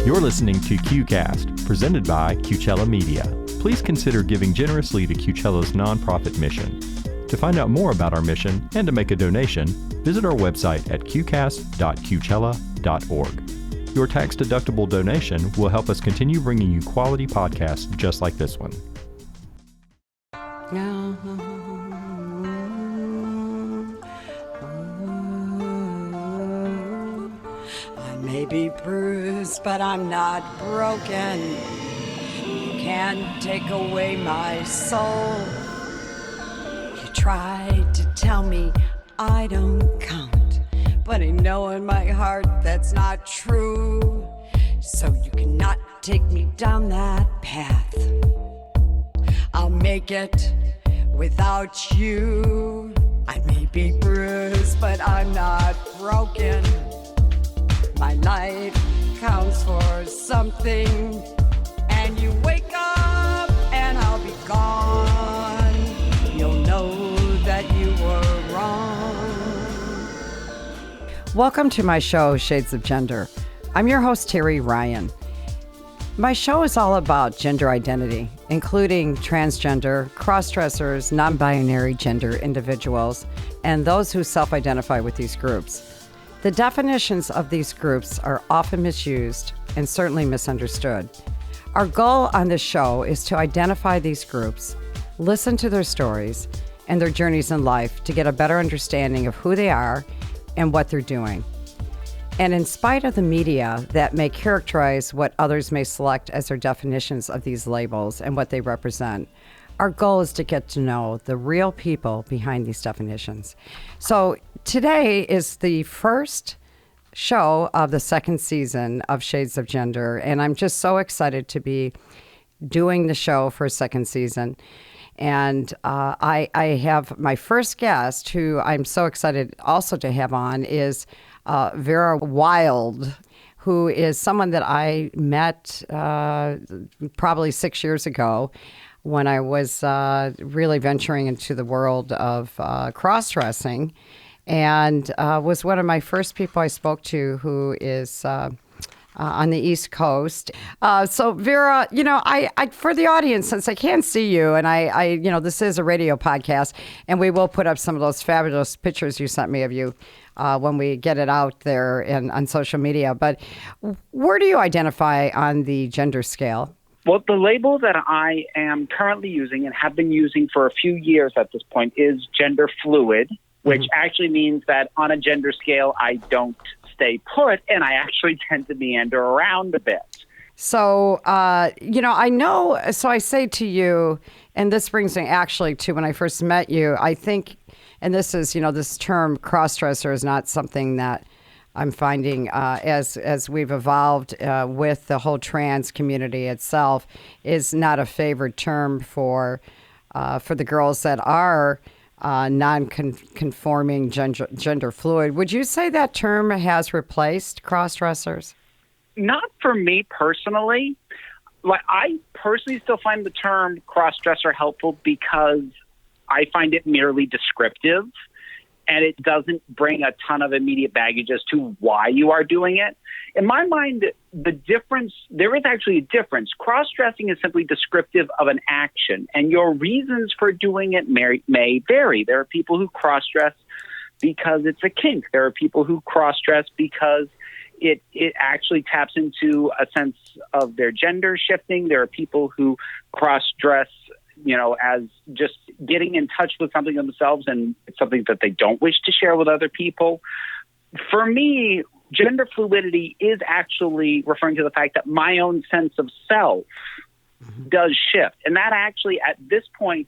You're listening to QCast, presented by Qcella Media. Please consider giving generously to Qcella's nonprofit mission. To find out more about our mission and to make a donation, visit our website at qcast.qcella.org. Your tax-deductible donation will help us continue bringing you quality podcasts just like this one. I may be bruised, but I'm not broken. You can't take away my soul. You tried to tell me I don't count, but I know in my heart that's not true. So you cannot take me down that path. I'll make it without you. I may be bruised, but I'm not broken. My life counts for something, and you wake up and I'll be gone. You'll know that you were wrong. Welcome to my show, Shades of Gender. I'm your host, Terry Ryan. My show is all about gender identity, including transgender, cross-dressers, non-binary gender individuals, and those who self-identify with these groups. The definitions of these groups are often misused and certainly misunderstood. Our goal on this show is to identify these groups, listen to their stories and their journeys in life to get a better understanding of who they are and what they're doing. And in spite of the media that may characterize what others may select as their definitions of these labels and what they represent, our goal is to get to know the real people behind these definitions. So today is the first show of the second season of Shades of Gender, and I'm just so excited to be doing the show for a second season. And I have my first guest, who I'm so excited also to have on, is Vera Wylde, who is someone that I met probably 6 years ago when I was really venturing into the world of cross-dressing, and was one of my first people I spoke to who is on the East Coast. So Vera, I for the audience, since I can't see you, and I this is a radio podcast, and we will put up some of those fabulous pictures you sent me of you when we get it out there and on social media. But where do you identify on the gender scale? Well, the label that I am currently using and have been using for a few years at this point is gender fluid, which actually means that on a gender scale, I don't stay put, and I actually tend to meander around a bit. So, I know, so I say to you, and this brings me actually to when I first met you, I think, and this is, this term cross-dresser is not something that I'm finding as we've evolved with the whole trans community itself is not a favored term for the girls that are non-conforming gender fluid. Would you say that term has replaced cross-dressers? Not for me personally. I personally still find the term cross-dresser helpful because I find it merely descriptive, and it doesn't bring a ton of immediate baggage as to why you are doing it. In my mind, there is actually a difference. Cross-dressing is simply descriptive of an action, and your reasons for doing it may vary. There are people who cross-dress because it's a kink. There are people who cross-dress because it actually taps into a sense of their gender shifting. There are people who cross-dress as just getting in touch with something themselves, and it's something that they don't wish to share with other people. For me, gender fluidity is actually referring to the fact that my own sense of self does shift. And that actually, at this point,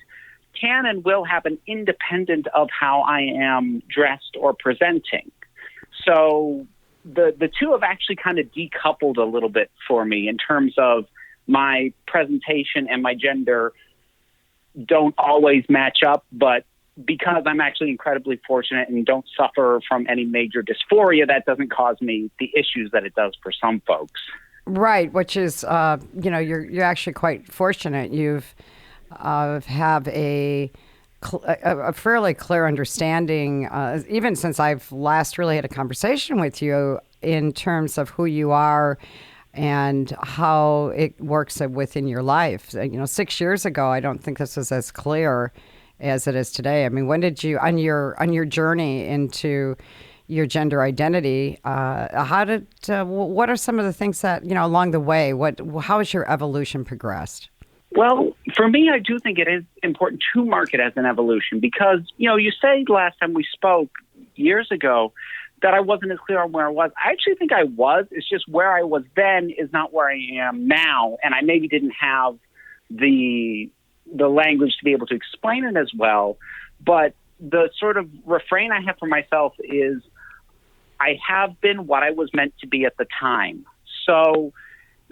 can and will happen independent of how I am dressed or presenting. So the two have actually kind of decoupled a little bit for me in terms of my presentation and my gender don't always match up, but because I'm actually incredibly fortunate and don't suffer from any major dysphoria, that doesn't cause me the issues that it does for some folks. Right, which is, you're actually quite fortunate. You've have a fairly clear understanding, even since I've last really had a conversation with you in terms of who you are and how it works within your life. 6 years ago, I don't think this was as clear as it is today. I mean, when did you, on your journey into your gender identity, what are some of the things that, along the way, how has your evolution progressed? Well, for me, I do think it is important to mark it as an evolution because, you say last time we spoke years ago that I wasn't as clear on where I was. I actually think I was. It's just where I was then is not where I am now. And I maybe didn't have the language to be able to explain it as well. But the sort of refrain I have for myself is I have been what I was meant to be at the time. So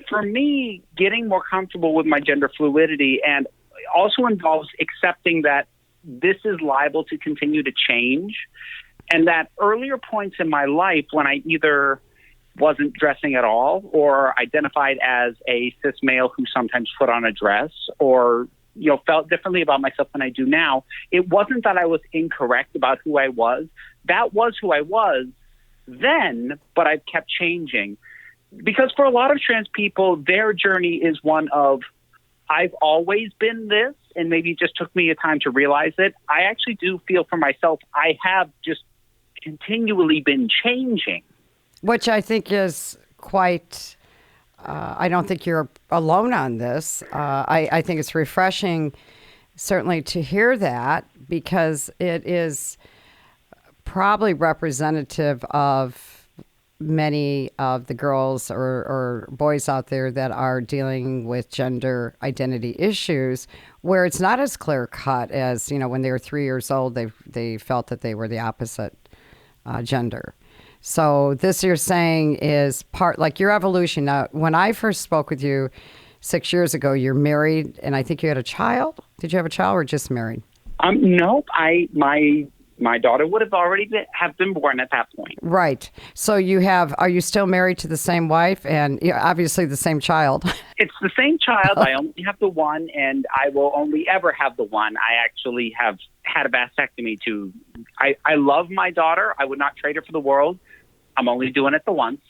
for me, getting more comfortable with my gender fluidity and also involves accepting that this is liable to continue to change, and that earlier points in my life when I either wasn't dressing at all or identified as a cis male who sometimes put on a dress or felt differently about myself than I do now, it wasn't that I was incorrect about who I was. That was who I was then, but I've kept changing. Because for a lot of trans people, their journey is one of, I've always been this, and maybe it just took me a time to realize it. I actually do feel for myself, I have just continually been changing. Which I think is quite, I don't think you're alone on this. I think it's refreshing, certainly, to hear that, because it is probably representative of many of the girls or boys out there that are dealing with gender identity issues where it's not as clear cut as, when they were 3 years old, they felt that they were the opposite gender. So this you're saying is part, like your evolution. Now, when I first spoke with you 6 years ago, you're married and I think you had a child. Did you have a child or just married? Nope. My daughter would have already been born at that point. Right. So are you still married to the same wife and obviously the same child? It's the same child. I only have the one, and I will only ever have the one. I actually have had a vasectomy too. I love my daughter. I would not trade her for the world. I'm only doing it the once.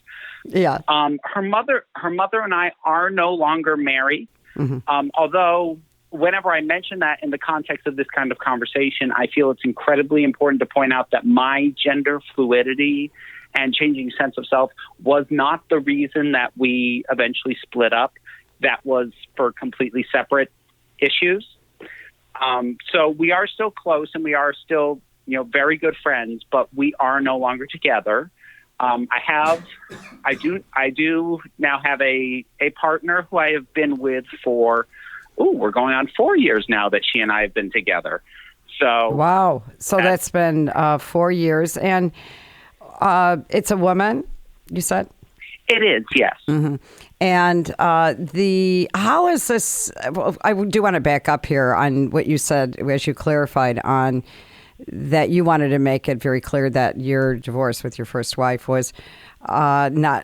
Yeah. Her mother and I are no longer married. Mm-hmm. Although whenever I mention that in the context of this kind of conversation, I feel it's incredibly important to point out that my gender fluidity and changing sense of self was not the reason that we eventually split up. That was for completely separate issues. So we are still close and we are still, very good friends, but we are no longer together. I do now have a partner who I have been with for, we're going on 4 years now that she and I have been together. So wow. So that's been 4 years. And it's a woman, you said? It is, yes. Mm-hmm. And how is this, I do want to back up here on what you said, as you clarified on that you wanted to make it very clear that your divorce with your first wife was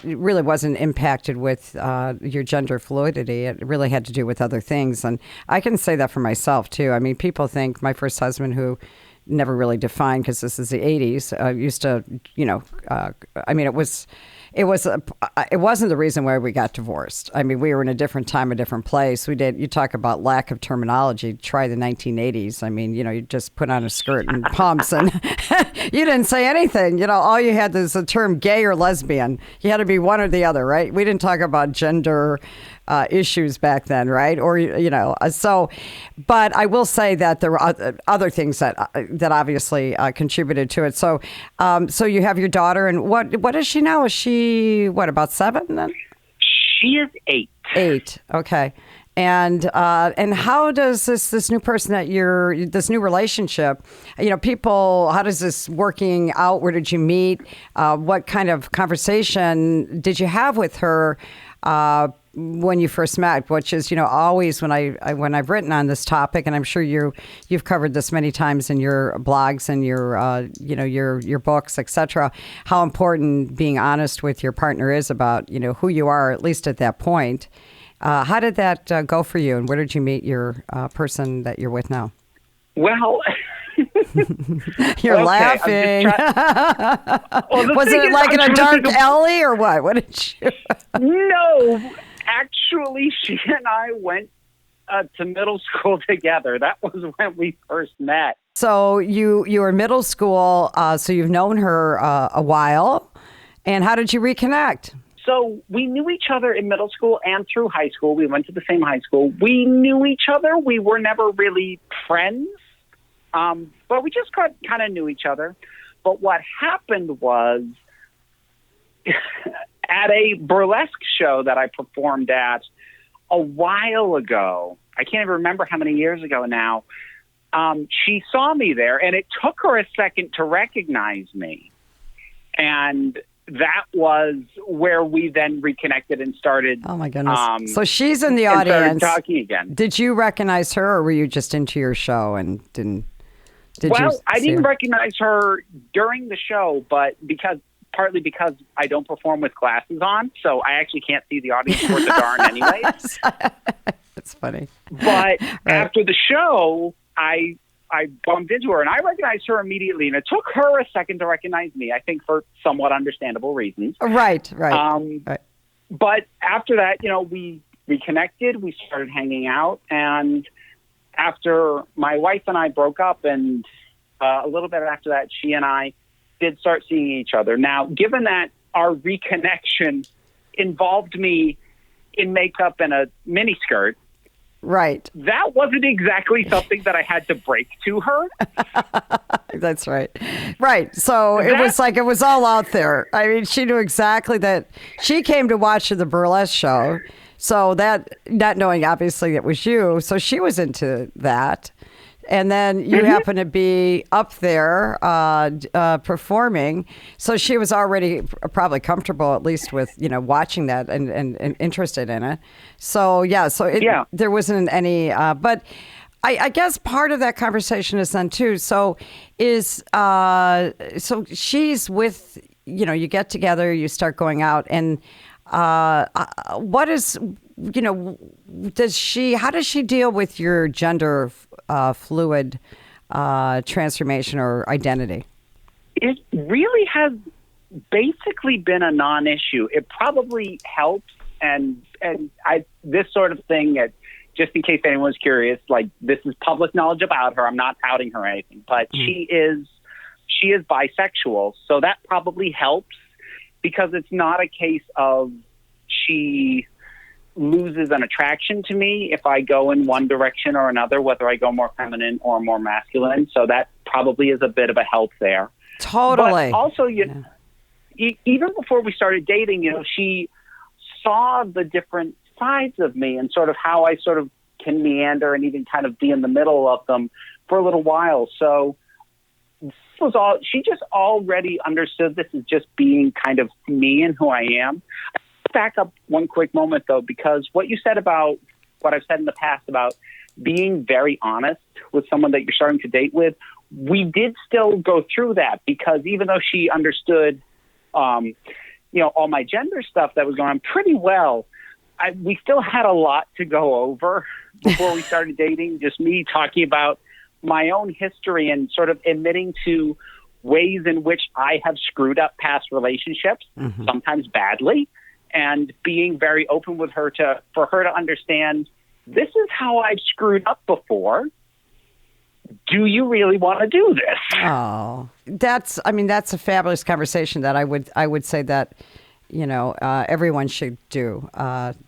really wasn't impacted with your gender fluidity. It really had to do with other things. And I can say that for myself, too. I mean, people think my first husband, who never really defined, because this is the 80s, used to, it wasn't the reason why we got divorced. I mean, we were in a different time, a different place. You talk about lack of terminology. Try the 1980s. I mean, you just put on a skirt and pumps and you didn't say anything. All you had was the term gay or lesbian. You had to be one or the other, right? We didn't talk about gender issues back then, right? Or, so, but I will say that there were other things that obviously contributed to it. So, so you have your daughter, and what is she now? Is she, about 7 then? She is 8. 8, okay. And how does this new person this new relationship, people, how does this working out? Where did you meet? What kind of conversation did you have with her when you first met? Which is, always when I've written on this topic, and I'm sure you've covered this many times in your blogs and your books, etc. How important being honest with your partner is about who you are, at least at that point. How did that go for you, and where did you meet your person that you're with now? Well, You're Okay, laughing. Well, Was it like in a dark alley or what? What did you? No, actually, she and I went to middle school together. That was when we first met. So you were middle school, so you've known her a while. And how did you reconnect? So we knew each other in middle school and through high school. We went to the same high school. We knew each other. We were never really friends, but we just kind of knew each other. But what happened was at a burlesque show that I performed at a while ago, I can't even remember how many years ago now, she saw me there, and it took her a second to recognize me. And that was where we then reconnected and started. Oh my goodness! So she's in the audience. Talking again. Did you recognize her, or were you just into your show and didn't? I didn't recognize her during the show, but partly because I don't perform with glasses on, so I actually can't see the audience worth a darn anyways. That's funny. But after the show, I bumped into her, and I recognized her immediately, and it took her a second to recognize me, I think for somewhat understandable reasons. Right. But after that, we reconnected, we started hanging out, and after my wife and I broke up, and a little bit after that, she and I did start seeing each other. Now, given that our reconnection involved me in makeup and a miniskirt, right, that wasn't exactly something that I had to break to her. That's right. Right. So it was all out there. I mean, she knew exactly that. She came to watch the burlesque show. So that, not knowing obviously it was you, so she was into that. And then you happen to be up there performing. So she was already probably comfortable, at least with, watching that and interested in it. So, there wasn't any, but I guess part of that conversation is then too. So so she's with, you get together, you start going out, and what is, how does she deal with your gender fluid transformation or identity? It really has basically been a non-issue. It probably helps, and this sort of thing, just in case anyone's curious, like, this is public knowledge about her. I'm not outing her or anything, but she is bisexual, so that probably helps, because it's not a case of she loses an attraction to me if I go in one direction or another, whether I go more feminine or more masculine. So that probably is a bit of a help there. Totally. But also, even before we started dating, she saw the different sides of me and sort of how I sort of can meander and even kind of be in the middle of them for a little while. So she just already understood this is just being kind of me and who I am. Back up one quick moment, though, because what you said about what I've said in the past about being very honest with someone that you're starting to date with, we did still go through that, because even though she understood, all my gender stuff that was going on pretty well, we still had a lot to go over before we started dating. Just me talking about my own history and sort of admitting to ways in which I have screwed up past relationships, sometimes badly, and being very open with her for her to understand, this is how I've screwed up before. Do you really want to do this? Oh, that's a fabulous conversation that I would say that, everyone should do.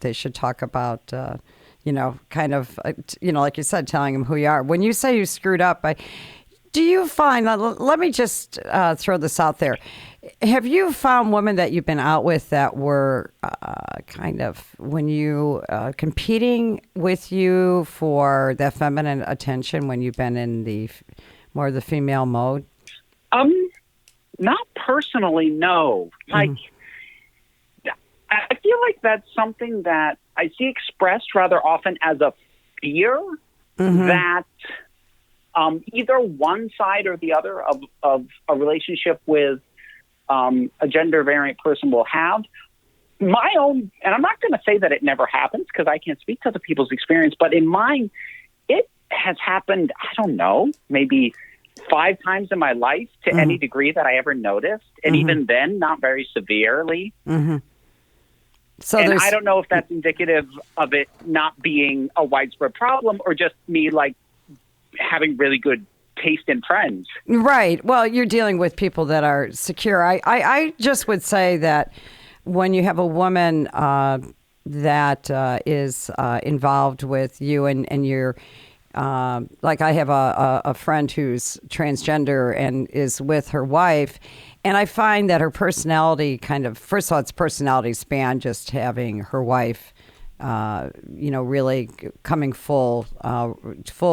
They should talk about, kind of, like you said, telling them who you are. When you say you screwed up, do you find, let me just throw this out there. Have you found women that you've been out with that were kind of, when you competing with you for that feminine attention when you've been in the more of the female mode? Not personally, no. Like, I feel like that's something that I see expressed rather often as a fear that either one side or the other of a relationship with a gender variant person will have. My own, and I'm not going to say that it never happens because I can't speak to other people's experience, but in mine, it has happened, I don't know, maybe 5 times in my life to any degree that I ever noticed. And even then, not very severely. So and I don't know if that's indicative of it not being a widespread problem or just me like having really good taste in friends. Right. Well, you're dealing with people that are secure. I just would say that when you have a woman that is involved with you and you're like I have a friend who's transgender and is with her wife, and I find that her personality first of all, it's personality span, just having her wife, really coming full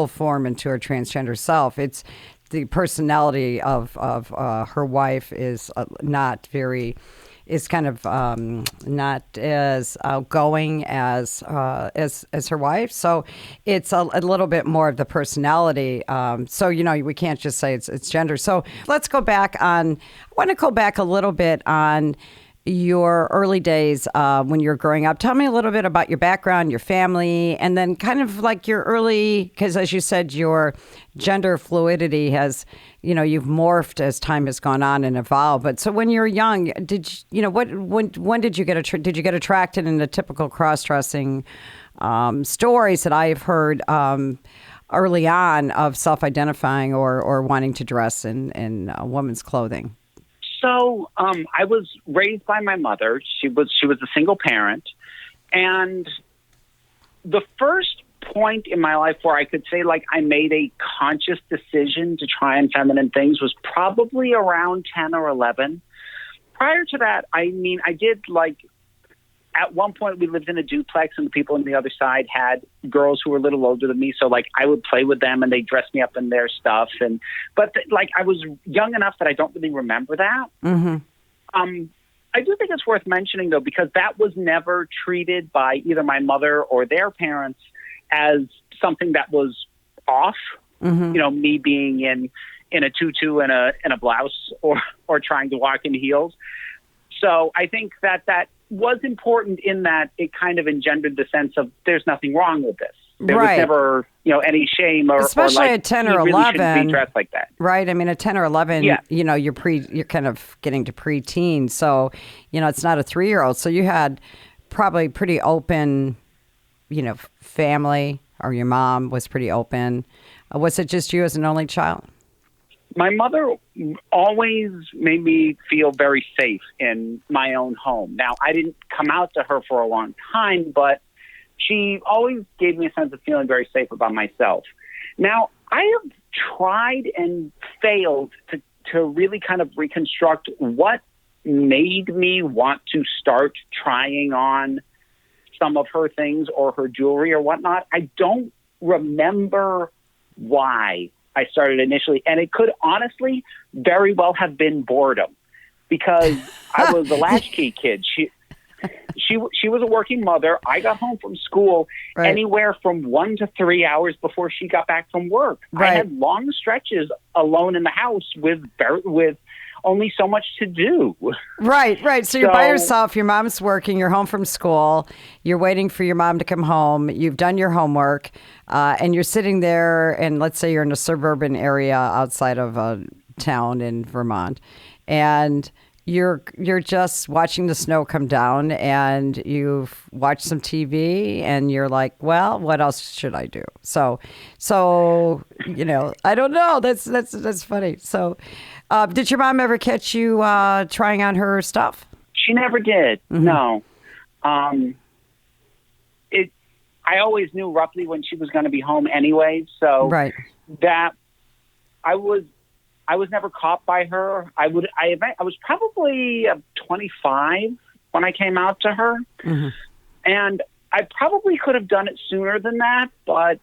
form into her transgender self. It's the personality of her wife is not very. Is kind of not as outgoing as her wife, so it's a little bit more of the personality. So we can't just say it's gender. So let's go back on. I want to go back a little bit on your early days when you were growing up. Tell me a little bit about your background, your family, and then kind of like your early, because as you said, your gender fluidity has, you've morphed as time has gone on and evolved. But so when you were young, when did you get attracted in the typical cross-dressing stories that I've heard early on of self-identifying or wanting to dress in a woman's clothing? So I was raised by my mother. She was a single parent. And the first point in my life where I could say like I made a conscious decision to try on feminine things was probably around 10 or 11. Prior to that, I did like at one point we lived in a duplex and the people on the other side had girls who were a little older than me. So like I would play with them and they dressed me up in their stuff. But I was young enough that I don't really remember that. I do think it's worth mentioning though, because that was never treated by either my mother or their parents as something that was off, me being in a tutu and a blouse or trying to walk in heels. So I think that was important in that it kind of engendered the sense of there's nothing wrong with this. There was never, any shame or especially like, at 10 or really 11, shouldn't be dressed like that. Right. I mean, at 10 or 11, you're kind of getting to preteen. So, it's not a 3-year-old. So you had probably pretty open, family, or your mom was pretty open. Was it just you as an only child? My mother always made me feel very safe in my own home. Now, I didn't come out to her for a long time, but she always gave me a sense of feeling very safe about myself. Now, I have tried and failed to really kind of reconstruct what made me want to start trying on some of her things or her jewelry or whatnot. I don't remember why I started initially, and it could honestly very well have been boredom because I was a latchkey kid. She was a working mother. I got home from school anywhere from 1 to 3 hours before she got back from work. I had long stretches alone in the house with only so much to do. Right. So you're by yourself. Your mom's working. You're home from school. You're waiting for your mom to come home. You've done your homework, and you're sitting there. And let's say you're in a suburban area outside of a town in Vermont, and you're just watching the snow come down, and you've watched some TV, and you're like, well, what else should I do? So I don't know. That's funny. So. Did your mom ever catch you trying on her stuff? She never did. No. I always knew roughly when she was going to be home anyway, so that I was never caught by her. I was probably 25 when I came out to her, and I probably could have done it sooner than that, but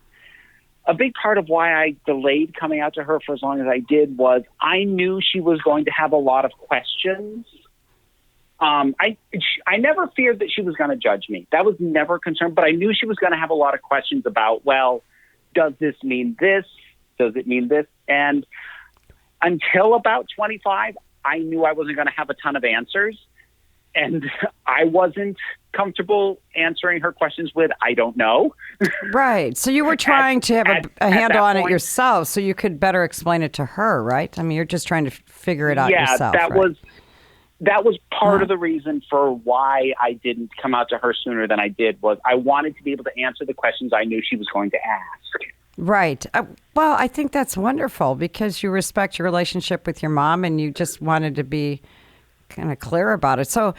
a big part of why I delayed coming out to her for as long as I did was I knew she was going to have a lot of questions. I never feared that she was going to judge me. That was never a concern, but I knew she was going to have a lot of questions about, well, does this mean this? Does it mean this? And until about 25, I knew I wasn't going to have a ton of answers. And I wasn't comfortable answering her questions with, I don't know. Right. So you were trying to have a handle on it yourself so you could better explain it to her, right? I mean, you're just trying to figure it out yourself. Yeah, right? that was part of the reason for why I didn't come out to her sooner than I did, was I wanted to be able to answer the questions I knew she was going to ask. Right. Well, I think that's wonderful because you respect your relationship with your mom and you just wanted to be kind of clear about it. So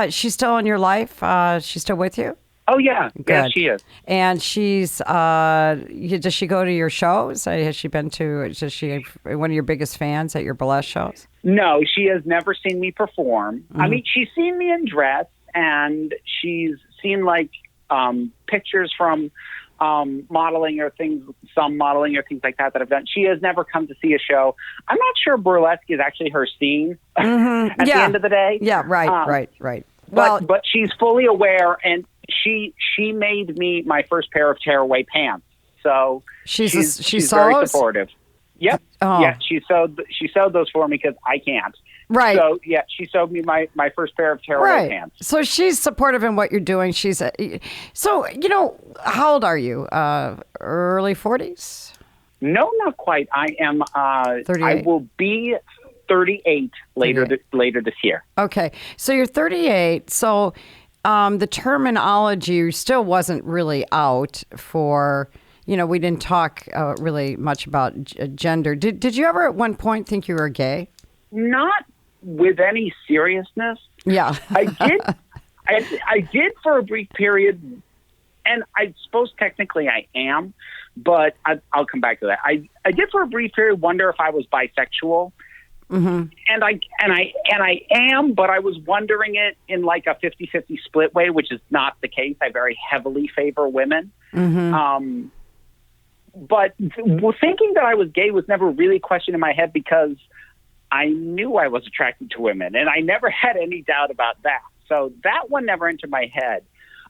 she's still in your life? She's still with you? Oh, yeah. Good. Yeah, she is. And she's, does she go to your shows? Has she been to, is she one of your biggest fans at your burlesque shows? No, she has never seen me perform. I mean, she's seen me in dress, and she's seen, like, pictures from modeling or things like that I've done. She has never come to see a show. I'm not sure burlesque is actually her scene at the end of the day. Yeah, right. But she's fully aware, and she made me my first pair of tearaway pants. So she's very supportive. Yep. Oh. Yeah, she sewed those for me because I can't. Right. So, yeah, she sewed me my first pair of tearaway pants. So she's supportive in what you're doing. So, how old are you? Early 40s? No, not quite. I am, 38. I will be 38 later this year. Okay. So you're 38. So the terminology still wasn't really out for, we didn't talk really much about gender. Did you ever at one point think you were gay? Not with any seriousness. Yeah. I did. I did for a brief period, and I suppose technically I am, but I'll come back to that. I did for a brief period wonder if I was bisexual. Mm-hmm. And I am, but I was wondering it in like a 50-50 split way, which is not the case. I very heavily favor women. Mm-hmm. But thinking that I was gay was never really a question in my head because I knew I was attracted to women, and I never had any doubt about that. So that one never entered my head.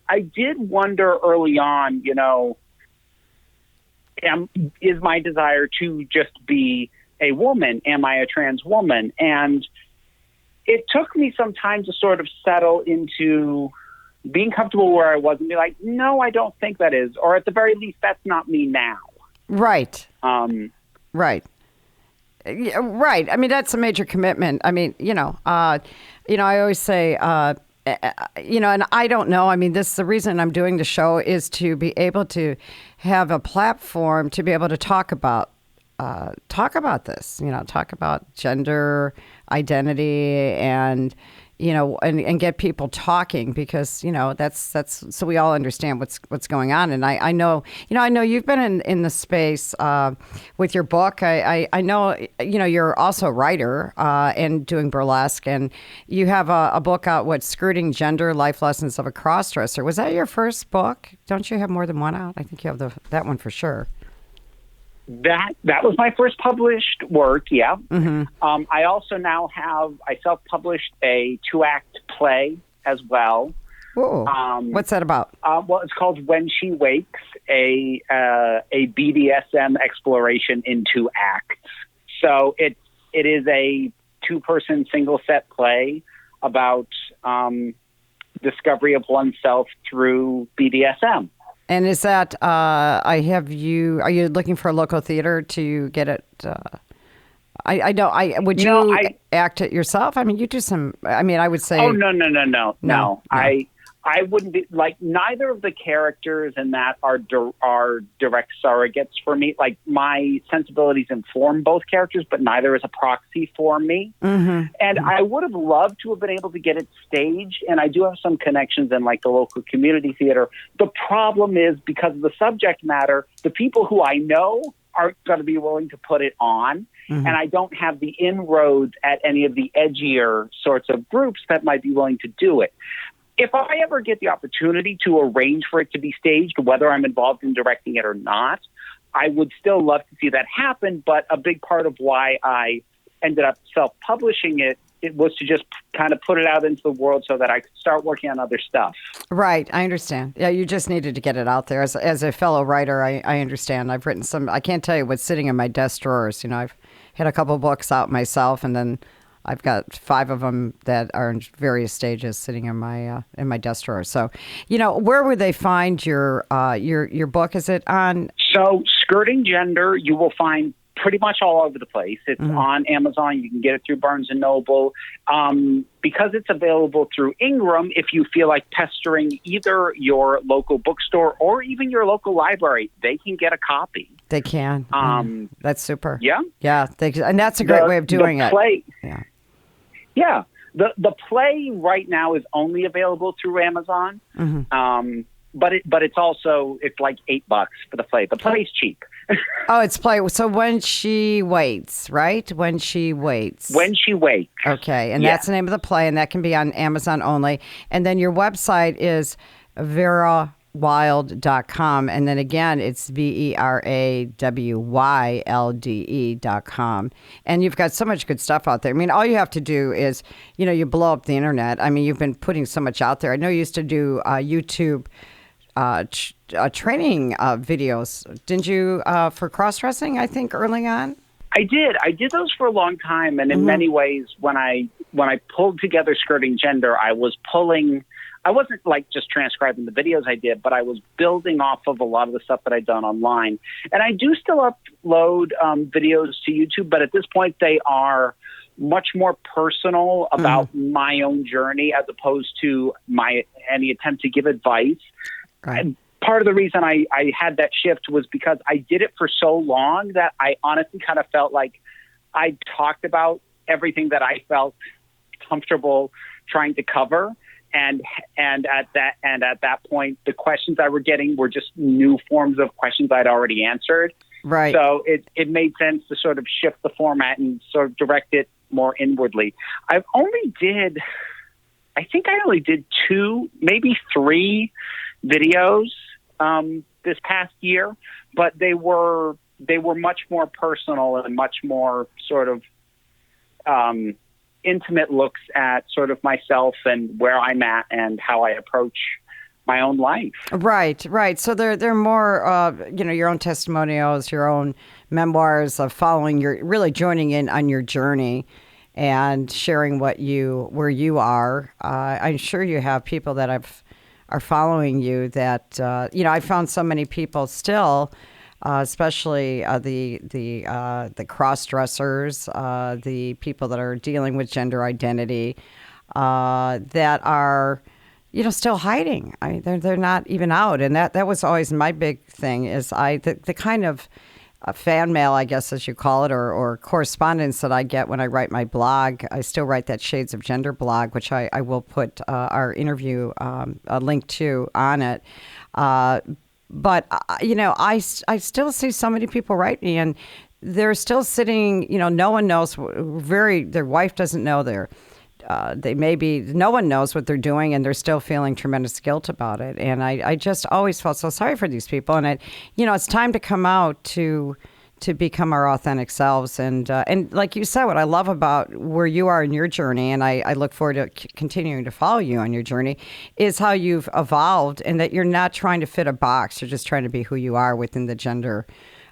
I did wonder early on, is my desire to just be a woman? Am I a trans woman? And it took me some time to sort of settle into being comfortable where I was and be like, no, I don't think that is. Or at the very least, that's not me now. Right. Right. Yeah, right. I mean, that's a major commitment. I mean, I always say, and I don't know. I mean, the reason I'm doing the show is to be able to have a platform to be able to talk about this, talk about gender identity and, and get people talking because, that's so we all understand what's going on. And I know you've been in the space with your book. I know, you're also a writer and doing burlesque, and you have a book out, Skirting Gender, Life Lessons of a Crossdresser. Was that your first book? Don't you have more than one out? I think you have that one for sure. That was my first published work, yeah. Mm-hmm. I also now I self-published a 2-act play as well. Ooh. What's that about? Well, it's called When She Wakes, a BDSM exploration in 2 acts. So it is a 2-person single set play about discovery of oneself through BDSM. And is that, are you looking for a local theater to get it? Would you act it yourself? I mean, you do some, I would say. Oh, no. I wouldn't be, like, neither of the characters in that are direct surrogates for me. Like, my sensibilities inform both characters, but neither is a proxy for me. Mm-hmm. And I would have loved to have been able to get it staged, and I do have some connections in, like, the local community theater. The problem is, because of the subject matter, the people who I know aren't going to be willing to put it on, and I don't have the inroads at any of the edgier sorts of groups that might be willing to do it. If I ever get the opportunity to arrange for it to be staged, whether I'm involved in directing it or not, I would still love to see that happen. But a big part of why I ended up self-publishing it was to just kind of put it out into the world so that I could start working on other stuff. Right. I understand. Yeah, you just needed to get it out there. As a fellow writer, I understand. I've written I can't tell you what's sitting in my desk drawers. I've had a couple books out myself, and then I've got 5 of them that are in various stages sitting in my desk drawer. So, where would they find your book? Is it on? So, Skirting Gender, you will find pretty much all over the place. It's on Amazon. You can get it through Barnes & Noble. Because it's available through Ingram, if you feel like pestering either your local bookstore or even your local library, they can get a copy. They can. That's super. Yeah. Yeah. And that's a great way of doing it. Yeah. Yeah. The play right now is only available through Amazon. But it's like $8 for the play. The play's cheap. Oh, it's play. So When She Waits, right? When She Waits. When She Waits. Okay, and that's the name of the play, and that can be on Amazon only. And then your website is verawylde.com, and then again, it's verawylde.com. And you've got so much good stuff out there. I mean, all you have to do is, you blow up the internet. I mean, you've been putting so much out there. I know you used to do YouTube training videos, didn't you, for cross-dressing, I think, early on? I did those for a long time, and in many ways, when I pulled together Skirting Gender, I wasn't like just transcribing the videos I did, but I was building off of a lot of the stuff that I'd done online. And I do still upload videos to YouTube, but at this point they are much more personal about my own journey as opposed to any attempt to give advice. Right. And part of the reason I had that shift was because I did it for so long that I honestly kind of felt like I talked about everything that I felt comfortable trying to cover. And at that point, the questions I were getting were just new forms of questions I'd already answered. Right. So it made sense to sort of shift the format and sort of direct it more inwardly. I only did 2, maybe 3 videos this past year, but they were much more personal and much more sort of intimate looks at sort of myself and where I'm at and how I approach my own life. Right. So they're more, your own testimonials, your own memoirs of really joining in on your journey and sharing where you are. I'm sure you have people that are following you that, I found so many people still, especially the cross-dressers, the people that are dealing with gender identity, that are, still hiding. They're not even out. And that was always my big thing is the kind of fan mail, I guess, as you call it, or correspondence that I get when I write my blog. I still write that Shades of Gender blog, which I will put our interview a link to on it. But, I still see so many people write me, and they're still sitting, no one knows, their wife doesn't know no one knows what they're doing, and they're still feeling tremendous guilt about it. And I just always felt so sorry for these people. And it's time to come out to become our authentic selves. And like you said, what I love about where you are in your journey, and I look forward to continuing to follow you on your journey, is how you've evolved and that you're not trying to fit a box. You're just trying to be who you are within the gender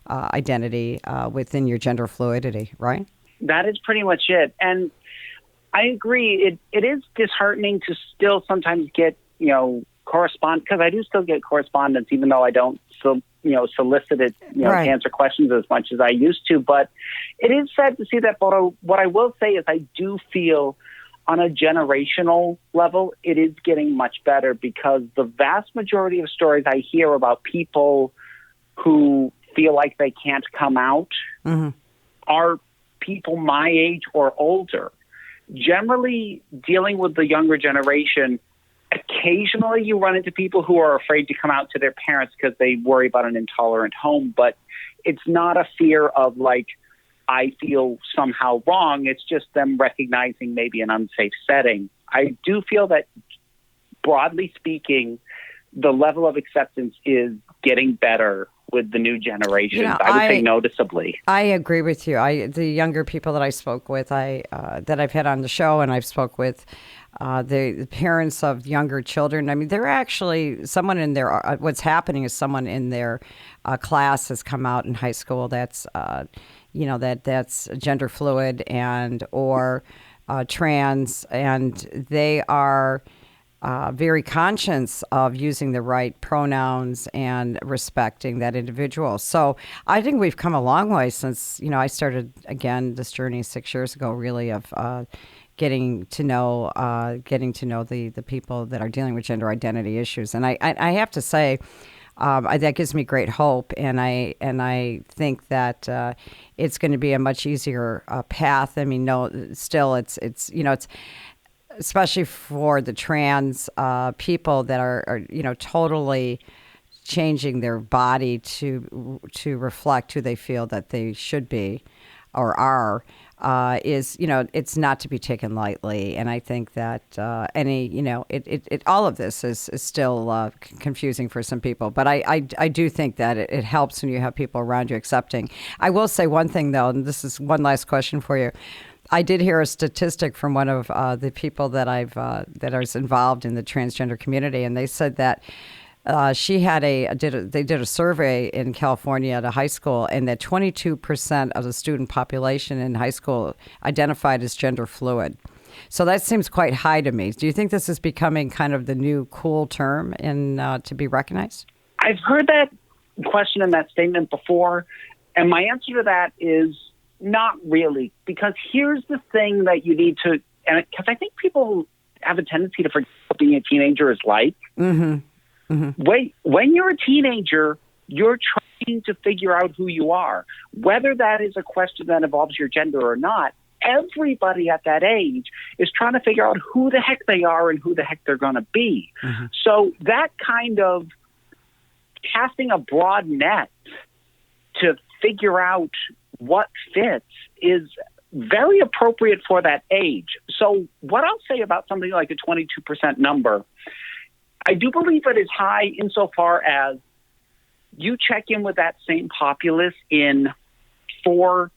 identity, within your gender fluidity, right? That is pretty much it. And I agree. It is disheartening to still sometimes get, correspond, because I do still get correspondence, even though I don't still, solicit it, right, to answer questions as much as I used to. But it is sad to see that. But what I will say is I do feel on a generational level, it is getting much better, because the vast majority of stories I hear about people who feel like they can't come out are people my age or older. Generally, dealing with the younger generation, occasionally you run into people who are afraid to come out to their parents because they worry about an intolerant home, but it's not a fear of like, I feel somehow wrong. It's just them recognizing maybe an unsafe setting. I do feel that, broadly speaking, the level of acceptance is getting better with the new generation. I would say noticeably. I agree with you. The younger people that I spoke with, that I've had on the show, and I've spoke with the parents of younger children. I mean, they're actually someone in their. What's happening is someone in their class has come out in high school that's, that's gender fluid or trans, and they are very conscious of using the right pronouns and respecting that individual. So I think we've come a long way since, I started, again, this journey 6 years ago, really, of getting to know the people that are dealing with gender identity issues. And I have to say, that gives me great hope, and I think that it's going to be a much easier path. I mean, no, still, it's especially for the trans people that are totally changing their body to reflect who they feel that they should be or are. It's not to be taken lightly, and I think that all of this is still confusing for some people. But I do think that it helps when you have people around you accepting. I will say one thing though, and this is one last question for you. I did hear a statistic from one of the people that that is involved in the transgender community, and they said that they did a survey in California at a high school, and that 22% of the student population in high school identified as gender fluid. So that seems quite high to me. Do you think this is becoming kind of the new cool term to be recognized? I've heard that question and that statement before, and my answer to that is not really, because here's the thing that you need to, and because I think people have a tendency to forget what being a teenager is like. Mm-hmm. Mm-hmm. When you're a teenager, you're trying to figure out who you are. Whether that is a question that involves your gender or not, everybody at that age is trying to figure out who the heck they are and who the heck they're going to be. Mm-hmm. So that kind of casting a broad net to figure out what fits is very appropriate for that age. So what I'll say about something like a 22% number, I do believe it is high insofar as you check in with that same populace in 4,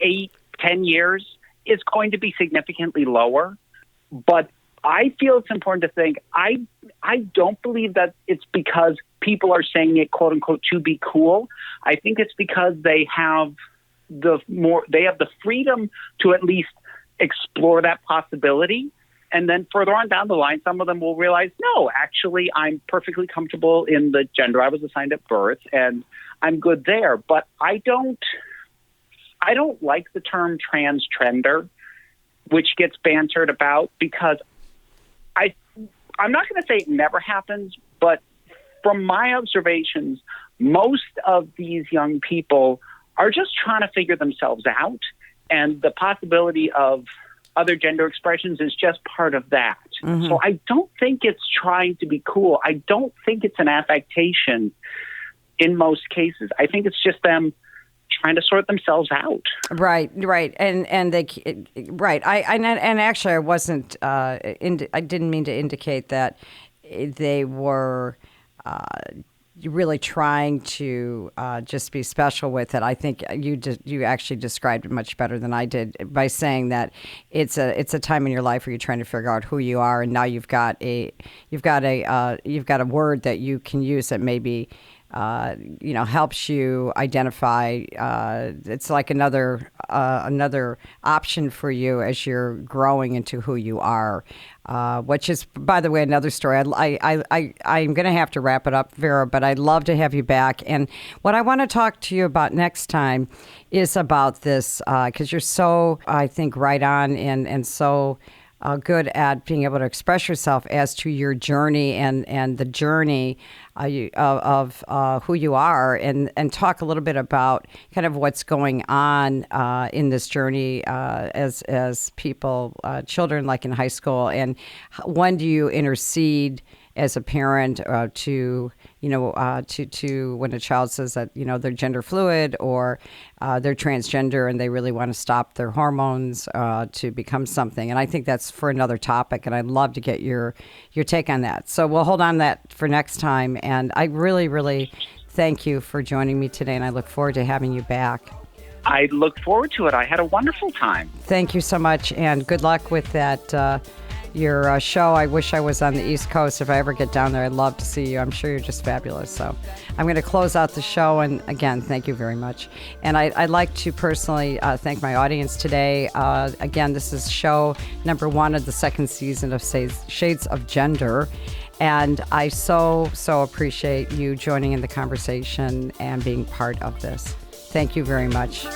8, 10 years, it's going to be significantly lower. But I feel it's important to think, I don't believe that it's because people are saying it, quote unquote, to be cool. I think it's because they have the freedom to at least explore that possibility. And then further on down the line, some of them will realize, no, actually, I'm perfectly comfortable in the gender I was assigned at birth, and I'm good there. But I don't like the term transgender, which gets bantered about, because I'm not going to say it never happens, but from my observations, most of these young people are just trying to figure themselves out, and the possibility of other gender expressions is just part of that. Mm-hmm. So I don't think it's trying to be cool. I don't think it's an affectation in most cases. I think it's just them trying to sort themselves out. Right, and they right. And actually, I wasn't. I didn't mean to indicate that they were really trying to just be special with it. I think you actually described it much better than I did by saying that it's a time in your life where you're trying to figure out who you are, and now you've got a word that you can use that maybe helps you identify. It's like another option for you as you're growing into who you are. Which is, by the way, another story. I'm going to have to wrap it up, Vera, but I'd love to have you back. And what I want to talk to you about next time is about this, because you're so, I think, right on and so good at being able to express yourself as to your journey and the journey of who you are, and talk a little bit about kind of what's going on in this journey as people, children, like in high school, and when do you intercede as a parent to when a child says that they're gender fluid or they're transgender and they really want to stop their hormones to become something. And I think that's for another topic, and I'd love to get your take on that. So we'll hold on that for next time. And I really, really thank you for joining me today, and I look forward to having you back. I look forward to it. I had a wonderful time. Thank you so much, and good luck with that your show. I wish I was on the East Coast. If I ever get down there, I'd love to see you. I'm sure you're just fabulous. So I'm going to close out the show. And again, thank you very much. And I'd like to personally thank my audience today. Again, this is show number 1 of the second season of Shades of Gender. And I so appreciate you joining in the conversation and being part of this. Thank you very much.